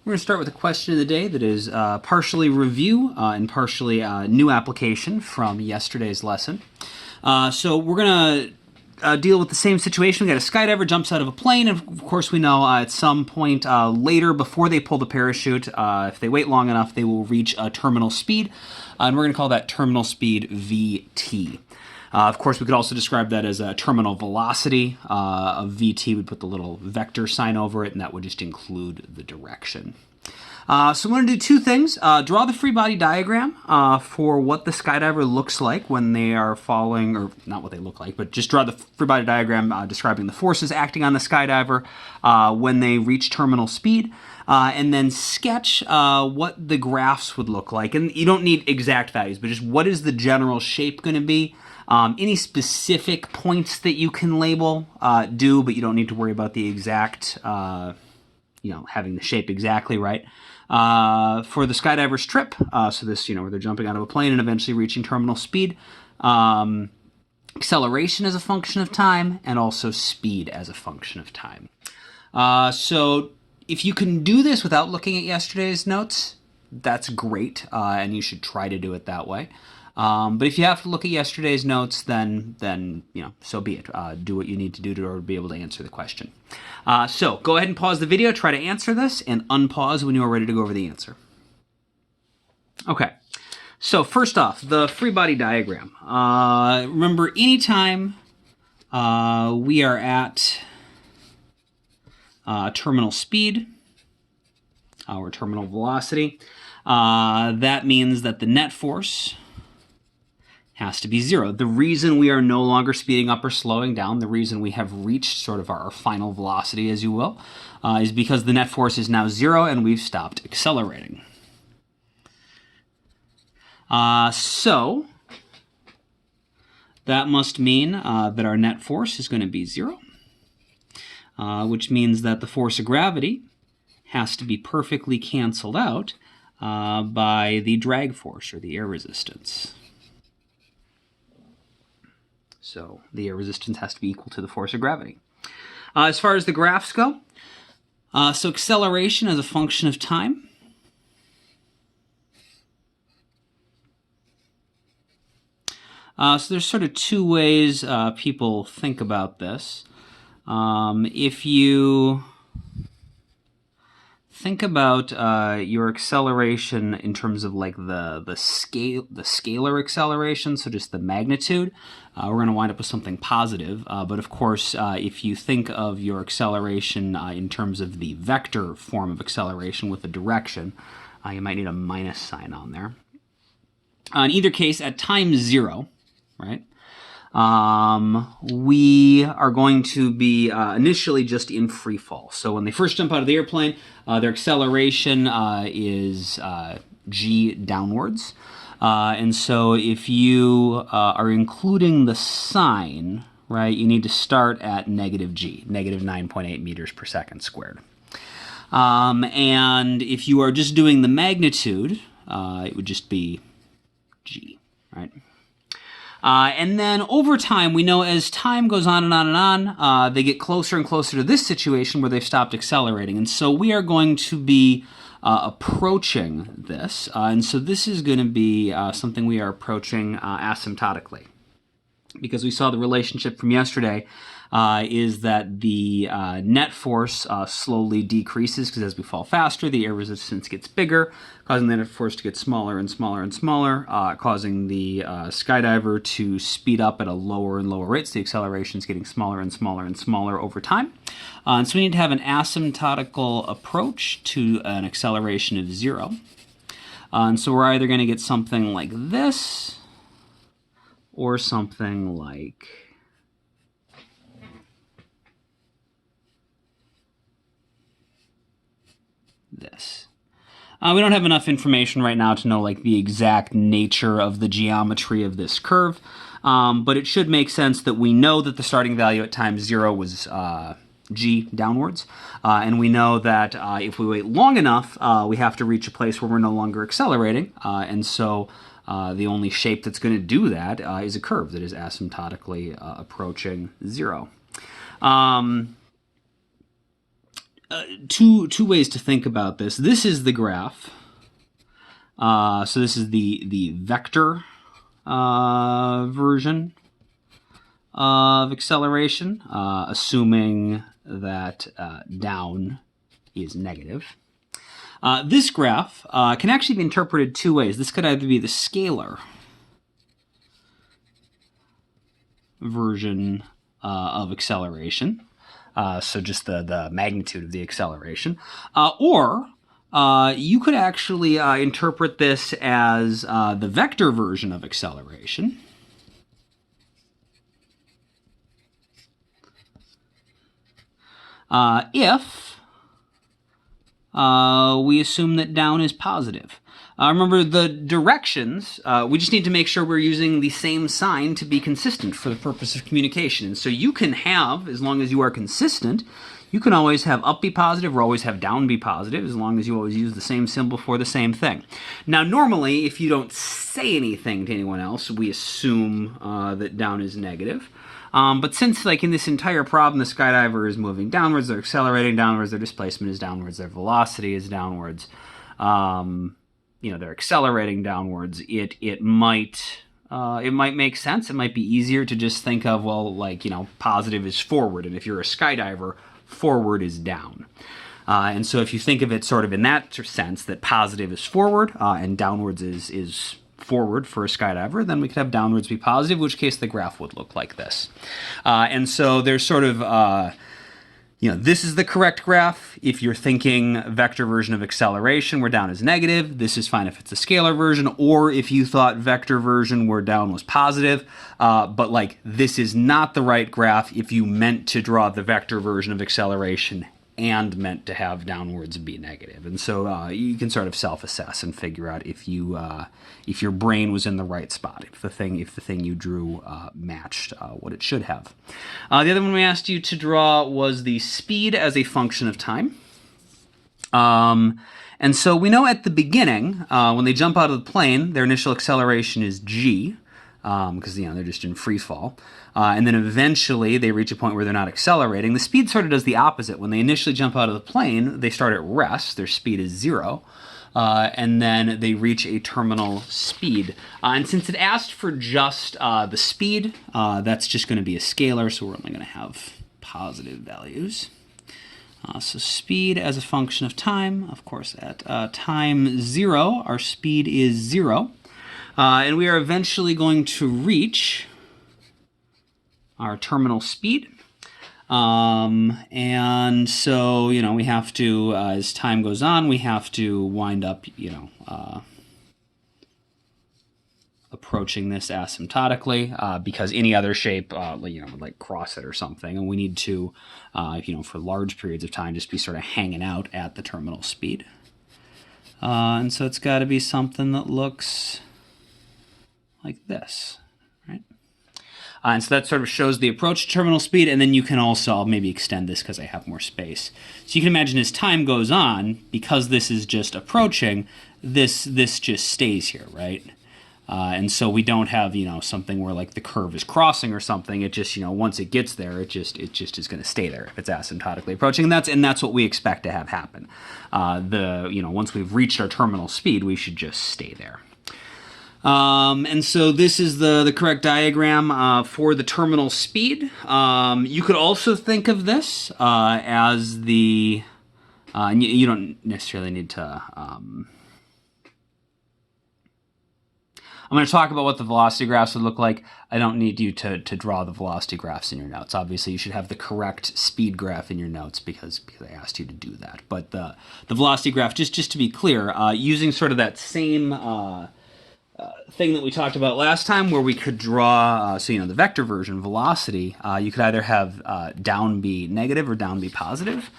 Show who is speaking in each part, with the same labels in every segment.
Speaker 1: We're going to start with a question of the day that is partially review and partially new application from yesterday's lesson. So we're going to deal with the same situation. We got a skydiver jumps out of a plane, and of course we know at some point later before they pull the parachute, if they wait long enough, they will reach a terminal speed, and we're going to call that terminal speed VT. Of course, we could also describe that as a terminal velocity of VT. We'd put the little vector sign over it, and that would just include the direction. So I'm going to do two things. Draw the free body diagram for what the skydiver looks like when they are falling, or not what they look like, but just draw the free body diagram describing the forces acting on the skydiver when they reach terminal speed. And then sketch what the graphs would look like. And you don't need exact values, but just what is the general shape going to be. Any specific points that you can label, do, but you don't need to worry about the exact, having the shape exactly right. For the skydiver's trip, so this, where they're jumping out of a plane and eventually reaching terminal speed, acceleration as a function of time, and also speed as a function of time. So if you can do this without looking at yesterday's notes, that's great, and you should try to do it that way. But if you have to look at yesterday's notes, then so be it. Do what you need to do to be able to answer the question. So go ahead and pause the video, try to answer this, and unpause when you are ready to go over the answer. Okay, so first off, the free body diagram. Remember, anytime we are at terminal speed, or terminal velocity, that means that the net force has to be zero. The reason we are no longer speeding up or slowing down, the reason we have reached sort of our final velocity, as you will, is because the net force is now zero and we've stopped accelerating. So that must mean that our net force is going to be zero, which means that the force of gravity has to be perfectly canceled out by the drag force, or the air resistance. So the air resistance has to be equal to the force of gravity. As far as the graphs go, so acceleration as a function of time. So there's sort of two ways people think about this. If you think about your acceleration in terms of like the scalar acceleration, so just the magnitude, we're going to wind up with something positive. But of course, if you think of your acceleration in terms of the vector form of acceleration with the direction, you might need a minus sign on there. In either case, at time zero, right? We are going to be initially just in free fall. So when they first jump out of the airplane, their acceleration is g downwards. And so if you are including the sign, right, you need to start at negative g, negative 9.8 meters per second squared. And if you are just doing the magnitude, it would just be g, right? And then over time, we know as time goes on and on and on, they get closer and closer to this situation where they've stopped accelerating. And so we are going to be approaching this. And so this is going to be something we are approaching asymptotically. Because we saw the relationship from yesterday is that the net force slowly decreases, because as we fall faster, the air resistance gets bigger, causing the net force to get smaller and smaller and smaller, causing the skydiver to speed up at a lower and lower rate, so the acceleration is getting smaller and smaller and smaller over time. And so we need to have an asymptotical approach to an acceleration of zero. And so we're either going to get something like this, or something like this. We don't have enough information right now to know like the exact nature of the geometry of this curve, but it should make sense that we know that the starting value at time zero was g downwards, and we know that if we wait long enough, we have to reach a place where we're no longer accelerating, and so the only shape that's going to do that is a curve that is asymptotically approaching zero. two ways to think about this. This is the graph. So this is the vector version of acceleration, assuming that down is negative. This graph can actually be interpreted two ways. This could either be the scalar version of acceleration, so just the magnitude of the acceleration, or you could actually interpret this as the vector version of acceleration. If we assume that down is positive. Remember the directions, we just need to make sure we're using the same sign to be consistent for the purpose of communication. And so you can have, as long as you are consistent, you can always have up be positive or always have down be positive, as long as you always use the same symbol for the same thing. Now normally, if you don't say anything to anyone else, we assume that down is negative. But since, like, in this entire problem, the skydiver is moving downwards, they're accelerating downwards, their displacement is downwards, their velocity is downwards, they're accelerating downwards, it might make sense. It might be easier to just think of, well, like, positive is forward, and if you're a skydiver, forward is down. And so if you think of it sort of in that sense, that positive is forward, and downwards is forward for a skydiver, then we could have downwards be positive, in which case the graph would look like this. And so there's sort of, this is the correct graph. If you're thinking vector version of acceleration where down is negative, this is fine if it's a scalar version, or if you thought vector version where down was positive, but like this is not the right graph if you meant to draw the vector version of acceleration and meant to have downwards be negative. And so you can sort of self-assess and figure out if your brain was in the right spot, if the thing you drew matched what it should have. The other one we asked you to draw was the speed as a function of time. And so we know at the beginning, when they jump out of the plane, their initial acceleration is g, because they're just in free fall. And then eventually they reach a point where they're not accelerating. The speed sort of does the opposite. When they initially jump out of the plane, they start at rest. Their speed is 0. And then they reach a terminal speed. And since it asked for just the speed, that's just going to be a scalar, so we're only going to have positive values. So speed as a function of time, of course, at time 0, our speed is 0. And we are eventually going to reach our terminal speed. And so, we have to, as time goes on, we have to wind up, approaching this asymptotically, because any other shape, would like cross it or something. And we need to, for large periods of time, just be sort of hanging out at the terminal speed. And so it's got to be something that looks like this, right? And so that sort of shows the approach to terminal speed, and then you can also, I'll maybe extend this because I have more space. So you can imagine as time goes on, because this is just approaching, this just stays here, right? And so we don't have, something where like the curve is crossing or something. It just, once it gets there, it just is going to stay there if it's asymptotically approaching. And that's what we expect to have happen. Once we've reached our terminal speed, we should just stay there. And so this is the correct diagram for the terminal speed. You could also think of this as the, you don't necessarily need to, I'm going to talk about what the velocity graphs would look like. I don't need you to draw the velocity graphs in your notes. Obviously, you should have the correct speed graph in your notes because I asked you to do that. But the velocity graph, just to be clear, using sort of that same thing that we talked about last time where we could draw, the vector version, velocity, you could either have down be negative or down be positive.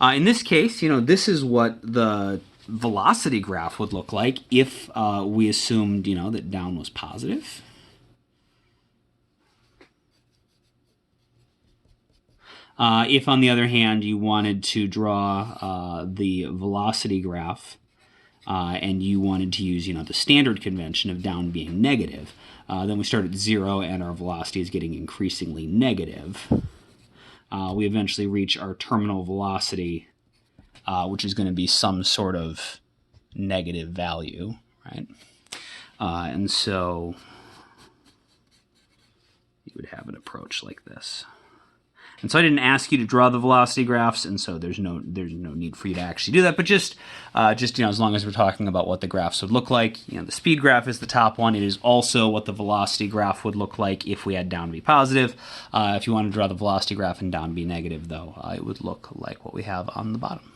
Speaker 1: In this case, this is what the velocity graph would look like if we assumed, that down was positive. If, on the other hand, you wanted to draw the velocity graph and you wanted to use, the standard convention of down being negative, then we start at 0 and our velocity is getting increasingly negative. We eventually reach our terminal velocity which is going to be some sort of negative value, right? And so you would have an approach like this. And so I didn't ask you to draw the velocity graphs, and so there's no need for you to actually do that. But just as long as we're talking about what the graphs would look like, the speed graph is the top one. It is also what the velocity graph would look like if we had down be positive. If you want to draw the velocity graph and down be negative, though, it would look like what we have on the bottom.